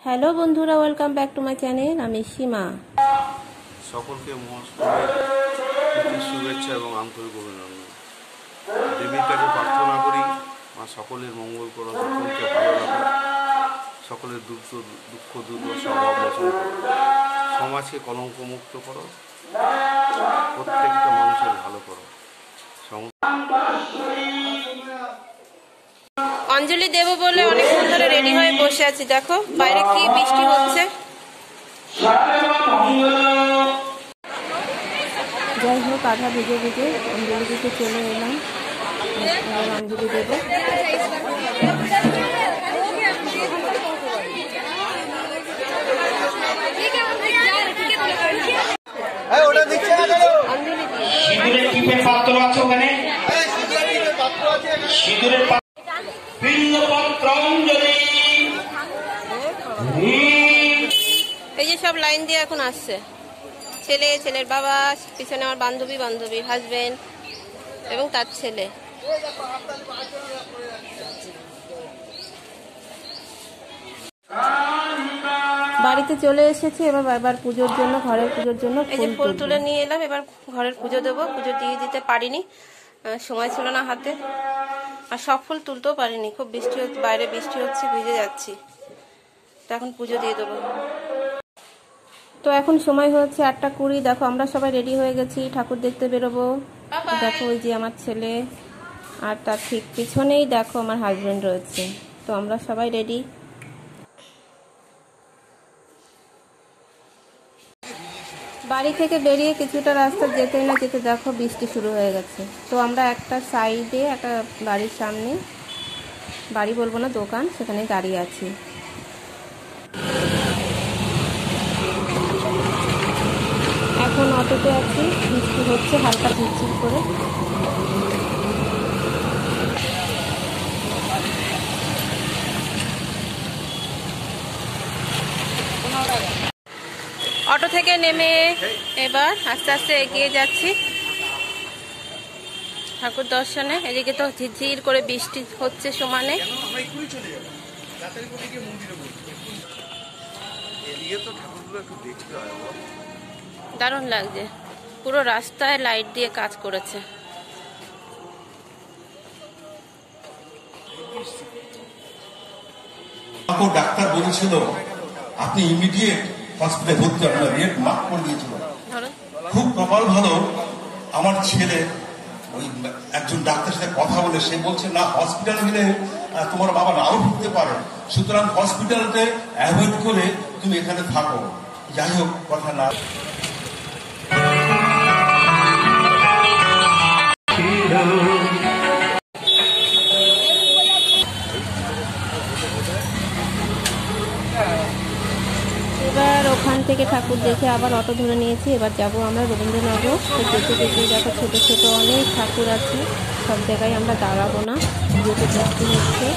Hello বন্ধুরা, welcome back to my channel. আমি সীমা। সকলকে মহাষ্টমীর শুভেচ্ছা এবং আন্তরিক অভিনন্দন। দেবীর কাছে প্রার্থনা করি, মা সকলের মঙ্গল করো, সকলকে ভালো রাখো, সকলের দুঃখ দুর্দশা অভাব মোচন করো, সমাজকে কলঙ্ক মুক্ত করো, প্রত্যেকটা মানুষের ভালো করো। অঞ্জলি দেব বলে অনেকক্ষণ ধরে রেডি হয়ে বসে আছি। দেখো বাইরে কি বৃষ্টি হচ্ছে। যাই হোক, আধা ভিজে ভিজে অঞ্জলি দিতে চলে এলাম। অঞ্জলি দেব। এই যে সব লাইন দিয়ে এখন আসছে, ছেলের বাবা, পিছনে আমার বান্ধবী হাজবেন্ড এবং তার ছেলে। বাড়িতে চলে এসেছি, এবার পুজোর জন্য, ঘরের পুজোর জন্য এই যে ফুল তুলে নিয়ে এলাম। এবার ঘরের পুজো দেবো। পুজো দিয়ে দিতে পারিনি, সময় ছিল না হাতে, আর সব ফুল তুলতেও পারিনি। খুব বৃষ্টি হচ্ছে, বাইরে বৃষ্টি হচ্ছে, ভিজে যাচ্ছি। তো এখন পুজো দিয়ে দেবো। তো এখন সময় হচ্ছে 8:20। দেখো আমরা সবাই রেডি হয়ে গেছি, ঠাকুর দেখতে বেরোবো। দেখো ওই যে আমার ছেলে, আর তার ঠিক পিছনেই দেখো আমার হাজবেন্ড রয়েছে। তো আমরা সবাই রেডি। বাড়ি থেকে বেরিয়ে কিছুটা রাস্তা যেতে না যেতে দেখো বৃষ্টি শুরু হয়ে গেছে। তো আমরা একটা সাইডে, একটা বাড়ির সামনে, বাড়ি বলবো না, দোকান, সেখানে দাঁড়িয়ে আছি। এখন অটোতে আছি, বৃষ্টি হচ্ছে হালকা ঝিরঝির করে। অটো থেকে নেমে এবার আস্তে আস্তে এগিয়ে যাচ্ছি ঠাকুর দর্শনে। এদিকে তো ঝিরঝির করে বৃষ্টি হচ্ছে সমানে। দারুণ লাগছে, পুরো রাস্তায় লাইট দিয়ে কাজ করেছে। ডাক্তার বলেছিল আপনি ইমিডিয়েট হসপিটালে ভর্তি, আপনার রেট মার্ক করে দিয়েছিল। খুব কপাল ভালো, আমার ছেলে ওই একজন ডাক্তারের সাথে কথা বলে সে বলছে না, হসপিটাল গেলে তোমার বাবা নাও ঢুকতে পারে, সুতরাং হসপিটালকে অ্যাভয়েড করে তুমি এখানে থাকো। যাই হোক, কথা না। এবার ওখান থেকে ঠাকুর দেখে আবার অটো ধরে নিয়েছি। এবার যাব আমরা রবীন্দ্রনগর। যেতে যেতে দেখো ছোট ছোট অনেক ঠাকুর আছে, সব জায়গায় আমরা দাঁড়াবো না, যেতে বৃষ্টি হচ্ছে।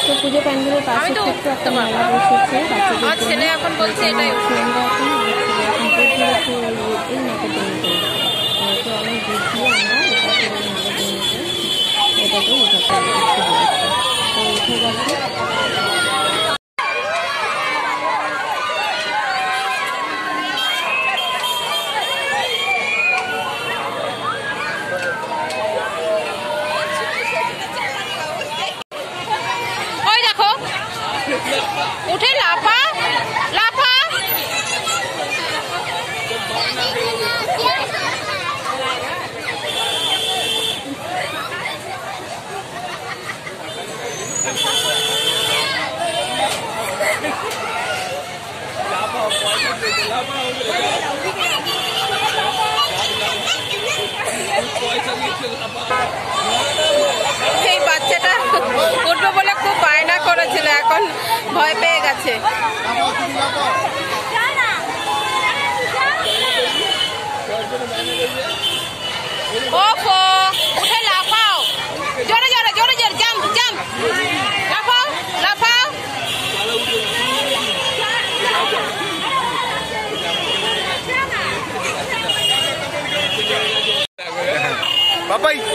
তো পুজো প্যান্ডেলের পাশে ছোট্ট একটা মেলা বসেছে। আমার ছেলে এখন বলছে এটাই এই নাকের তো অনেক বুঝি আমরা এটাকে উঠে গেছে। উঠে লাফা লাফা। এই বাচ্চাটা উঠবো বলে খুব বায়না করেছিল, এখন ভয় পেয়ে গেছে। ওফো, উঠে লাফাও, জোরে জোরে জোরে জোরে, জাম্প জাম্প, লাফাও লাফাও।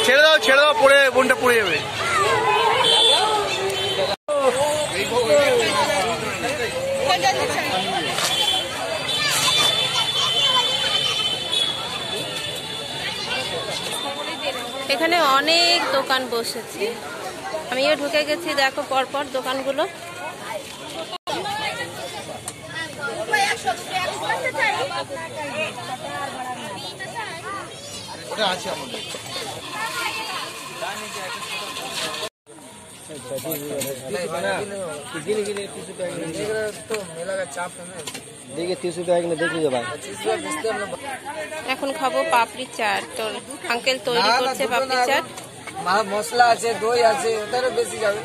ছেড়ে দাও পড়ে বোনটা পড়ে যাবে। এখানে অনেক দোকান বসেছে, আমিও ঢুকে গেছি। দেখো পরপর দোকানগুলো। এখন খাবো পাপড়ি চাট। তোর আঙ্কেল তৈরি করছে পাপড়ি চাট। মশলা আছে, দই আছে, ওটারও বেশি যাবে।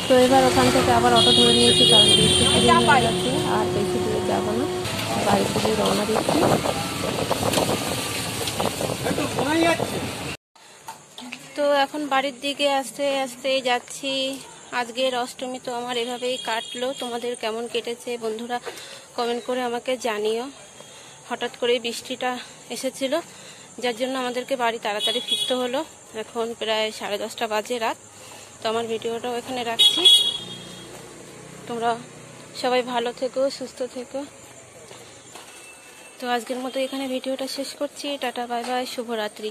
তো এবার ওখান থেকে আবার অটো ধরে নিয়েছি, কারণ বৃষ্টি শুরু হয়ে গেছে আর বেশি দূরে যাবো না, বাড়ি থেকে রওনা দিচ্ছি। তো এখন বাড়ির দিকে আস্তে আস্তে যাচ্ছি। আজকের অষ্টমী তো আমার এভাবেই কাটলো। তোমাদের কেমন কেটেছে বন্ধুরা কমেন্ট করে আমাকে জানিও। হঠাৎ করে বৃষ্টিটা এসেছিল, যার জন্য আমাদেরকে বাড়ি তাড়াতাড়ি ফিরতে হলো। এখন প্রায় 10:30 বাজে রাত। তো আমার ভিডিওটাও এখানে রাখছি। তোমরা সবাই ভালো থেকো, সুস্থ থেকো। তো আজকের মতো এখানে ভিডিওটা শেষ করছি। টাটা, বাই বাই, শুভরাত্রি।